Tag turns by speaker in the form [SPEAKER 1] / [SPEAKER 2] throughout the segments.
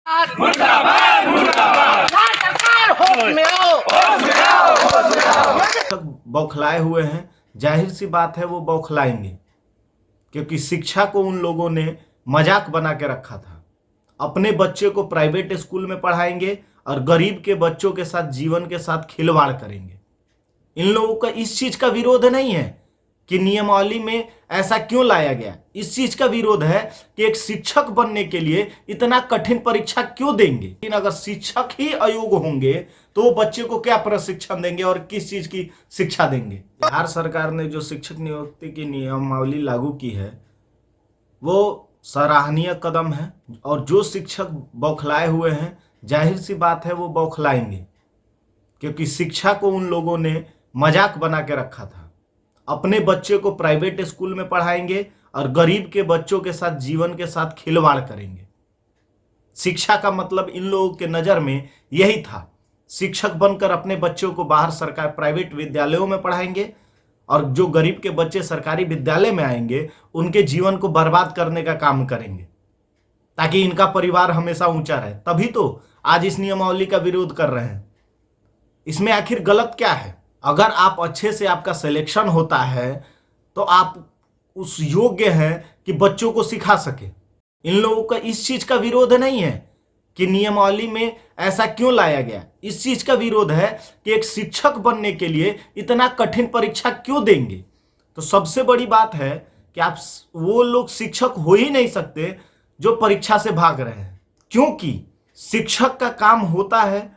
[SPEAKER 1] मुर्दाबाद मुर्दाबाद
[SPEAKER 2] सरकार होश में आओ।
[SPEAKER 1] होश में आओ होश में आओ।
[SPEAKER 3] तक बौखलाए हुए हैं, जाहिर सी बात है वो बौखलाएंगे, क्योंकि शिक्षा को उन लोगों ने मजाक बना के रखा था। अपने बच्चे को प्राइवेट स्कूल में पढ़ाएंगे और गरीब के बच्चों के साथ जीवन के साथ खिलवाड़ करेंगे। इन लोगों का इस चीज का विरोध नहीं है कि नियमावली में ऐसा क्यों लाया गया, इस चीज का विरोध है कि एक शिक्षक बनने के लिए इतना कठिन परीक्षा क्यों देंगे। लेकिन अगर शिक्षक ही अयोग्य होंगे तो वो बच्चे को क्या प्रशिक्षण देंगे और किस चीज की शिक्षा देंगे। बिहार सरकार ने जो शिक्षक नियुक्ति की नियमावली लागू की है वो सराहनीय कदम है, और जो शिक्षक बौखलाए हुए हैं, जाहिर सी बात है वो बौखलाएंगे, क्योंकि शिक्षा को उन लोगों ने मजाक बना के रखा था। अपने बच्चे को प्राइवेट स्कूल में पढ़ाएंगे और गरीब के बच्चों के साथ जीवन के साथ खिलवाड़ करेंगे। शिक्षा का मतलब इन लोगों के नजर में यही था, शिक्षक बनकर अपने बच्चों को बाहर सरकार प्राइवेट विद्यालयों में पढ़ाएंगे और जो गरीब के बच्चे सरकारी विद्यालय में आएंगे उनके जीवन को बर्बाद करने का काम करेंगे, ताकि इनका परिवार हमेशा ऊंचा रहे। तभी तो आज इस नियमावली का विरोध कर रहे हैं। इसमें आखिर गलत क्या है? अगर आप अच्छे से आपका सिलेक्शन होता है तो आप उस योग्य हैं कि बच्चों को सिखा सके। इन लोगों का इस चीज का विरोध नहीं है कि नियमावली में ऐसा क्यों लाया गया, इस चीज का विरोध है कि एक शिक्षक बनने के लिए इतना कठिन परीक्षा क्यों देंगे। तो सबसे बड़ी बात है कि आप वो लोग शिक्षक हो ही नहीं सकते जो परीक्षा से भाग रहे हैं, क्योंकि शिक्षक का काम होता है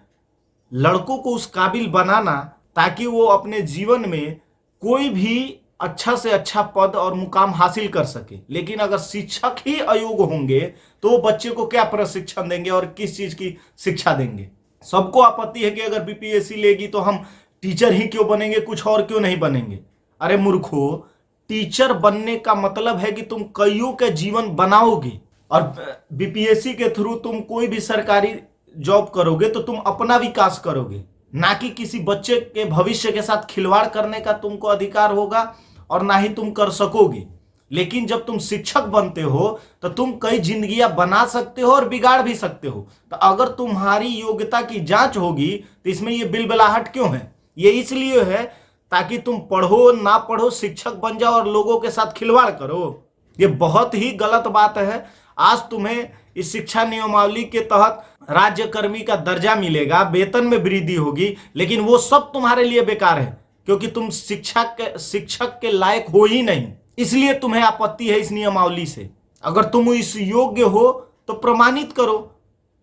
[SPEAKER 3] लड़कों को उस काबिल बनाना ताकि वो अपने जीवन में कोई भी अच्छा से अच्छा पद और मुकाम हासिल कर सके। लेकिन अगर शिक्षक ही अयोग्य होंगे तो वो बच्चे को क्या प्रशिक्षण देंगे और किस चीज की शिक्षा देंगे। सबको आपत्ति है कि अगर बीपीएससी लेगी तो हम टीचर ही क्यों बनेंगे, कुछ और क्यों नहीं बनेंगे। अरे मूर्खो, टीचर बनने का मतलब है कि तुम कईयों के जीवन बनाओगे, और बीपीएससी के थ्रू तुम कोई भी सरकारी जॉब करोगे तो तुम अपना विकास करोगे, ना कि किसी बच्चे के भविष्य के साथ खिलवाड़ करने का तुमको अधिकार होगा और ना ही तुम कर सकोगे। लेकिन जब तुम शिक्षक बनते हो तो तुम कई जिंदगियां बना सकते हो और बिगाड़ भी सकते हो। तो अगर तुम्हारी योग्यता की जांच होगी तो इसमें ये बिलबिलाहट क्यों है? ये इसलिए है ताकि तुम पढ़ो ना पढ़ो शिक्षक बन जाओ और लोगों के साथ खिलवाड़ करो। ये बहुत ही गलत बात है। आज तुम्हें इस शिक्षा नियमावली के तहत राज्य कर्मी का दर्जा मिलेगा, वेतन में वृद्धि होगी, लेकिन वो सब तुम्हारे लिए बेकार है, क्योंकि तुम शिक्षक के लायक हो ही नहीं। इसलिए तुम्हें आपत्ति है इस नियमावली से। अगर तुम इस योग्य हो तो प्रमाणित करो।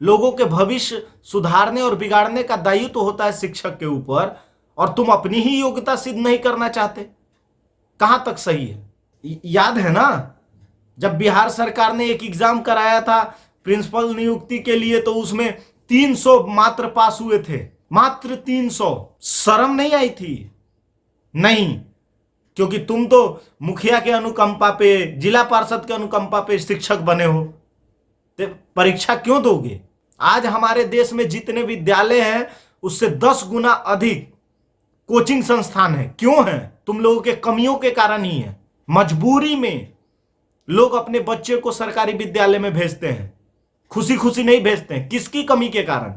[SPEAKER 3] लोगों के भविष्य सुधारने और बिगाड़ने का दायित्व तो होता है शिक्षक के ऊपर, और तुम अपनी ही योग्यता सिद्ध नहीं करना चाहते। कहां तक सही है? याद है ना जब बिहार सरकार ने एक एग्जाम कराया था प्रिंसिपल नियुक्ति के लिए, तो उसमें 300 मात्र पास हुए थे, मात्र 300। शर्म नहीं आई थी? नहीं, क्योंकि तुम तो मुखिया के अनुकंपा पे, जिला पार्षद के अनुकंपा पे शिक्षक बने हो, तो परीक्षा क्यों दोगे? आज हमारे देश में जितने विद्यालय हैं उससे 10 गुना अधिक कोचिंग संस्थान है। क्यों है? तुम लोगों के कमियों के कारण ही है। मजबूरी में लोग अपने बच्चे को सरकारी विद्यालय में भेजते हैं, खुशी खुशी नहीं भेजते हैं। किसकी कमी के कारण?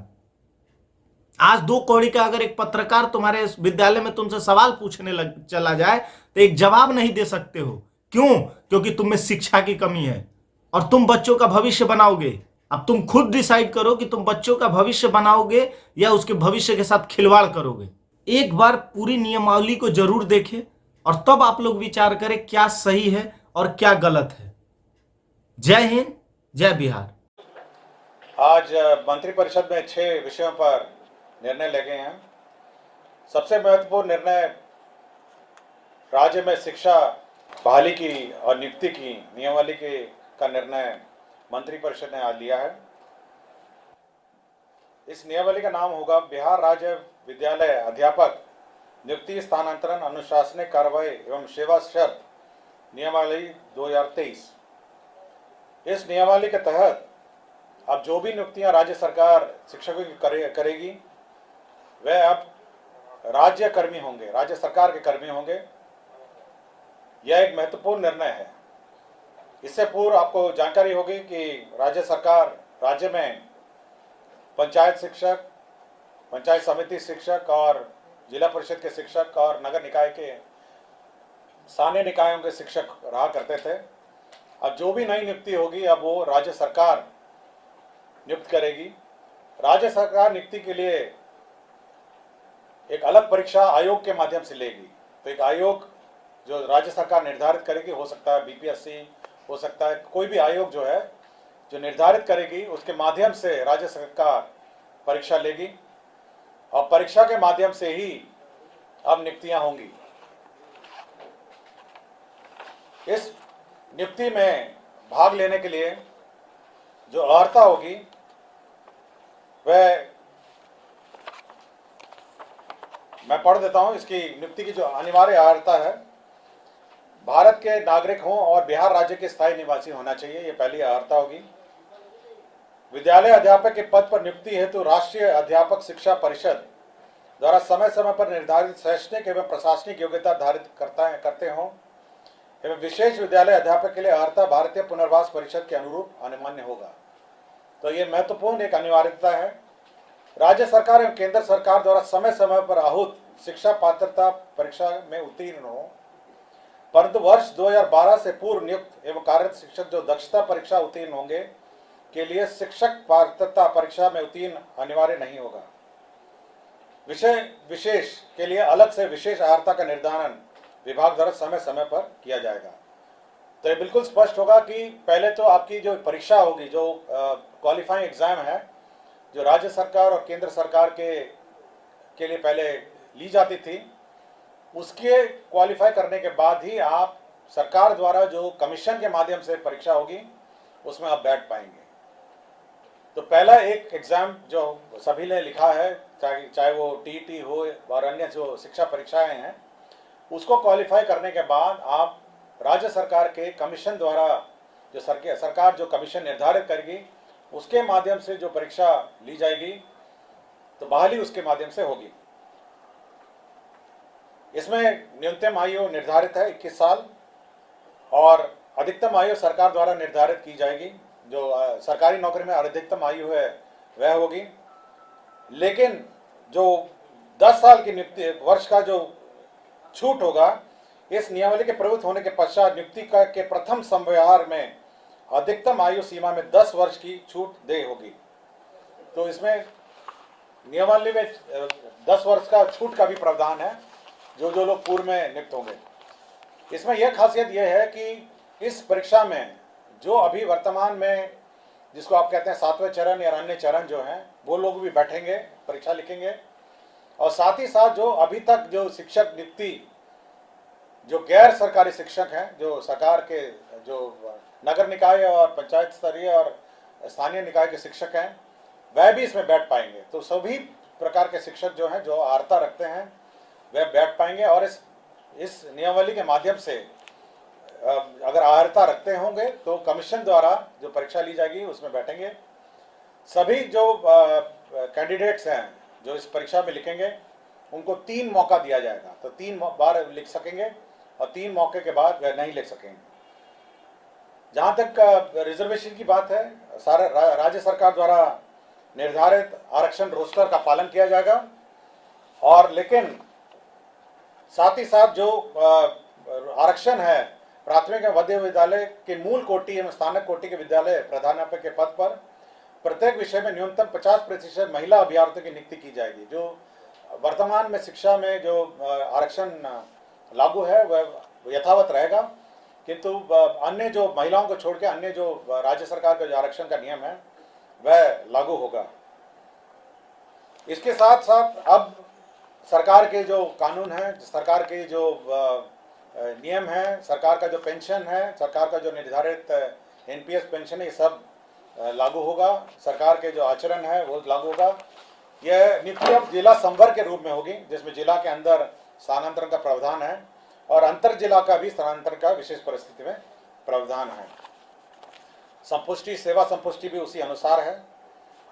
[SPEAKER 3] आज 2 कौड़ी का अगर एक पत्रकार तुम्हारे विद्यालय में तुमसे सवाल पूछने चला जाए तो एक जवाब नहीं दे सकते हो। क्यों? क्योंकि तुम में शिक्षा की कमी है और तुम बच्चों का भविष्य बनाओगे। अब तुम खुद डिसाइड करो कि तुम बच्चों का भविष्य बनाओगे या उसके भविष्य के साथ खिलवाड़ करोगे। एक बार पूरी नियमावली को जरूर देखें और तब आप लोग विचार करें क्या सही है और क्या गलत है। जय हिंद, जय बिहार।
[SPEAKER 4] आज मंत्रिपरिषद में 6 विषयों पर निर्णय ले गए हैं। सबसे महत्वपूर्ण निर्णय राज्य में शिक्षा बहाली की और नियुक्ति की नियमावली का निर्णय मंत्रिपरिषद ने आज लिया है। इस नियमावली का नाम होगा बिहार राज्य विद्यालय अध्यापक नियुक्ति स्थानांतरण अनुशासनिक कार्रवाई एवं सेवा शर्त नियमावली 2023। इस नियमावली के तहत अब जो भी नियुक्तियां राज्य सरकार शिक्षकों की करेगी वह अब राज्य कर्मी होंगे, राज्य सरकार के कर्मी होंगे। यह एक महत्वपूर्ण निर्णय है। इससे पूर्व आपको जानकारी होगी कि राज्य सरकार राज्य में पंचायत शिक्षक, पंचायत समिति शिक्षक और जिला परिषद के शिक्षक और नगर निकाय के स्थानीय निकायों के शिक्षक रहा करते थे। अब जो भी नई नियुक्ति होगी अब वो राज्य सरकार नियुक्त करेगी। राज्य सरकार नियुक्ति के लिए एक अलग परीक्षा आयोग के माध्यम से लेगी। तो एक आयोग जो राज्य सरकार निर्धारित करेगी, हो सकता है बीपीएससी, हो सकता है कोई भी आयोग जो है जो निर्धारित करेगी, उसके माध्यम से राज्य सरकार परीक्षा लेगी और परीक्षा के माध्यम से ही अब नियुक्तियां होंगी। इस नियुक्ति में भाग लेने के लिए जो अर्हता होगी वह मैं पढ़ देता हूं। इसकी नियुक्ति की जो अनिवार्य अर्हता है, भारत के नागरिक हों और बिहार राज्य के स्थायी निवासी होना चाहिए, ये पहली अर्हता होगी। विद्यालय अध्यापक के पद पर नियुक्ति हेतु राष्ट्रीय अध्यापक शिक्षा परिषद द्वारा समय समय पर निर्धारित शैक्षणिक एवं प्रशासनिक योग्यता धारित करते हों एवं विशेष विद्यालय अध्यापक के लिए अर्हता भारतीय पुनर्वास परिषद के अनुरूप अनुमान्य होगा। तो ये महत्वपूर्ण एक अनिवार्यता है। राज्य सरकार एवं केंद्र सरकार द्वारा समय समय पर आहूत शिक्षा पात्रता परीक्षा में उत्तीर्ण हो, परंतु वर्ष 2012 से पूर्व नियुक्त एवं कार्यरत शिक्षक जो दक्षता परीक्षा उत्तीर्ण होंगे के लिए शिक्षक पात्रता परीक्षा में उत्तीर्ण अनिवार्य नहीं होगा। विषय विशेष के लिए अलग से विशेष अर्हता का निर्धारण विभाग द्वारा समय समय पर किया जाएगा। तो ये बिल्कुल स्पष्ट होगा कि पहले तो आपकी जो परीक्षा होगी, जो क्वालिफाइंग एग्जाम है, जो राज्य सरकार और केंद्र सरकार के लिए पहले ली जाती थी, उसके क्वालिफाई करने के बाद ही आप सरकार द्वारा जो कमीशन के माध्यम से परीक्षा होगी उसमें आप बैठ पाएंगे। तो पहला एक एग्जाम जो सभी ने लिखा है, चाहे वो टीईटी हो और अन्य जो शिक्षा परीक्षाएं हैं, उसको क्वालिफाई करने के बाद आप राज्य सरकार के कमीशन द्वारा जो सरकार जो कमीशन निर्धारित करेगी उसके माध्यम से जो परीक्षा ली जाएगी, तो बहाली उसके माध्यम से होगी। इसमें न्यूनतम आयु निर्धारित है 21 साल और अधिकतम आयु सरकार द्वारा निर्धारित की जाएगी। जो सरकारी नौकरी में अधिकतम आयु है वह होगी, लेकिन जो 10 साल की नियुक्ति वर्ष का जो छूट होगा, इस नियमावली के प्रवृत्त होने के पश्चात नियुक्ति के प्रथम संव्यवहार में अधिकतम आयु सीमा में 10 वर्ष की छूट दे होगी। तो इसमें नियमावली में 10 वर्ष का छूट का भी प्रावधान है जो लोग पूर्व में नियुक्त होंगे। इसमें यह खासियत यह है कि इस परीक्षा में जो अभी वर्तमान में जिसको आप कहते हैं 7वें चरण या अन्य चरण जो हैं, वो लोग भी बैठेंगे, परीक्षा लिखेंगे। और साथ ही साथ जो अभी तक जो शिक्षक नियुक्ति जो गैर सरकारी शिक्षक हैं, जो सरकार के जो नगर निकाय और पंचायत स्तरीय और स्थानीय निकाय के शिक्षक हैं, वह भी इसमें बैठ पाएंगे। तो सभी प्रकार के शिक्षक जो हैं, जो अर्हता रखते हैं, वह बैठ पाएंगे और इस नियमावली के माध्यम से अगर अर्हता रखते होंगे तो कमीशन द्वारा जो परीक्षा ली जाएगी उसमें बैठेंगे। सभी जो कैंडिडेट्स हैं जो इस परीक्षा में लिखेंगे उनको 3 मौका दिया जाएगा। तो 3 बार लिख सकेंगे और 3 मौके के बाद वह नहीं लिख सकेंगे। जहाँ तक रिजर्वेशन की बात है, सारा राज्य सरकार द्वारा निर्धारित आरक्षण रोस्टर का पालन किया जाएगा और लेकिन साथ ही साथ जो आरक्षण है प्राथमिक एवं मध्य विद्यालय के मूल कोटि एवं स्थानक कोटि के विद्यालय प्रधानाध्यापक के पद पर प्रत्येक विषय में न्यूनतम 50% महिला अभ्यर्थियों की नियुक्ति की जाएगी। जो वर्तमान में शिक्षा में जो आरक्षण लागू है वह यथावत रहेगा, किंतु अन्य जो महिलाओं को छोड़ के अन्य जो राज्य सरकार का जो आरक्षण का नियम है वह लागू होगा। इसके साथ साथ अब सरकार के जो कानून है, सरकार के जो नियम है, सरकार का जो पेंशन है, सरकार का जो निर्धारित एनपीएस पेंशन है, ये सब लागू होगा। सरकार के जो आचरण है वो लागू होगा। यह नियुक्ति अब जिला संवर्ग के रूप में होगी, जिसमें जिला के अंदर स्थानांतरण का प्रावधान है और अंतर जिला का भी स्थानांतरण का विशेष परिस्थिति में प्रावधान है। संपुष्टि, सेवा संपुष्टि भी उसी अनुसार है,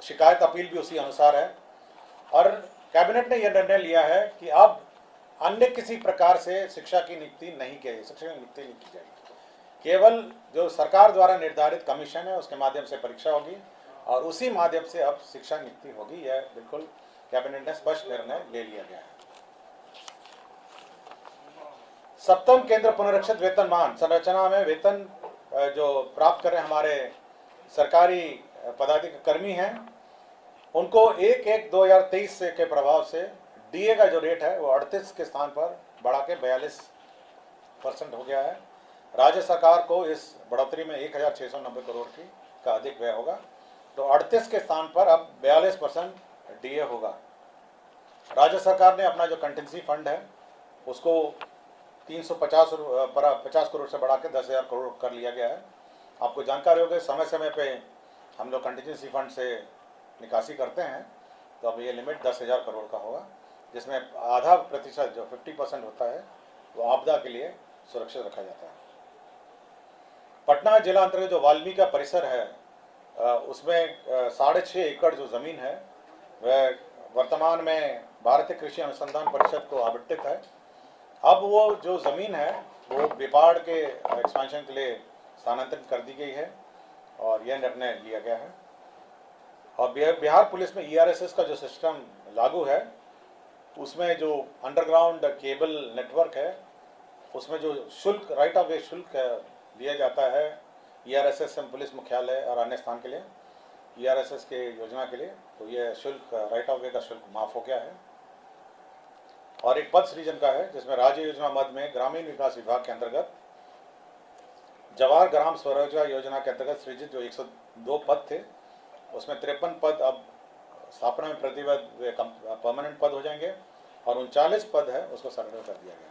[SPEAKER 4] शिकायत अपील भी उसी अनुसार है। और कैबिनेट ने यह निर्णय लिया है कि अब अन्य किसी प्रकार से शिक्षा की नियुक्ति नहीं की जाएगी, शिक्षक की नियुक्ति नहीं की जाएगी। केवल जो सरकार द्वारा निर्धारित कमीशन है उसके माध्यम से परीक्षा होगी और उसी माध्यम से अब शिक्षा नीति होगी। यह बिल्कुल कैबिनेट ने स्पष्ट निर्णय ले लिया गया है। सप्तम केंद्र पुनरीक्षित वेतनमान संरचना में वेतन जो प्राप्त कर रहे हमारे सरकारी पदाधिकारी कर्मी हैं, उनको 1/1/2023 से के प्रभाव से डीए का जो रेट है वो 38 के स्थान पर बढ़ा के 42% हो गया है। राज्य सरकार को इस बढ़ोतरी में 1690 करोड़ की का अधिक व्यय होगा, तो 38 के स्थान पर अब 42% डीए होगा। राज्य सरकार ने अपना जो कंटिजेंसी फंड है उसको 350 करोड़ से बढ़ा के 10,000 करोड़ कर लिया गया है। आपको जानकारी होगी, समय समय पे हम लोग कंटिजेंसी फंड से निकासी करते हैं, तो अब ये लिमिट 10,000 करोड़ का होगा, जिसमें आधा प्रतिशत जो 50% होता है वो आपदा के लिए सुरक्षित रखा जाता है। पटना जिला अंतर्गत जो वाल्मीकि का परिसर है उसमें 6.5 एकड़ जो ज़मीन है वह वर्तमान में भारतीय कृषि अनुसंधान परिषद को आवंटित है। अब वो जो ज़मीन है वो बिपाड़ के एक्सपेंशन के लिए स्थानांतरित कर दी गई है और यह निर्णय लिया गया है। और बिहार पुलिस में ERSS का जो सिस्टम लागू है उसमें जो अंडरग्राउंड केबल नेटवर्क है उसमें जो शुल्क राइट ऑफ वे शुल्क दिया जाता है ERSS पुलिस मुख्यालय और अन्य स्थान के लिए ERSS के योजना के लिए, तो यह शुल्क राइट ऑफ वे का शुल्क माफ़ हो गया है। और एक पद सृजन का है जिसमें राज्य योजना मद में ग्रामीण विकास विभाग के अंतर्गत जवाहर ग्राम स्वरोजगार योजना के अंतर्गत सृजित जो 102 पद थे उसमें 53 पद अब स्थापना में प्रतिबद्ध परमानेंट पद हो जाएंगे और 39 पद है उसको सरेंडर कर दिया गया।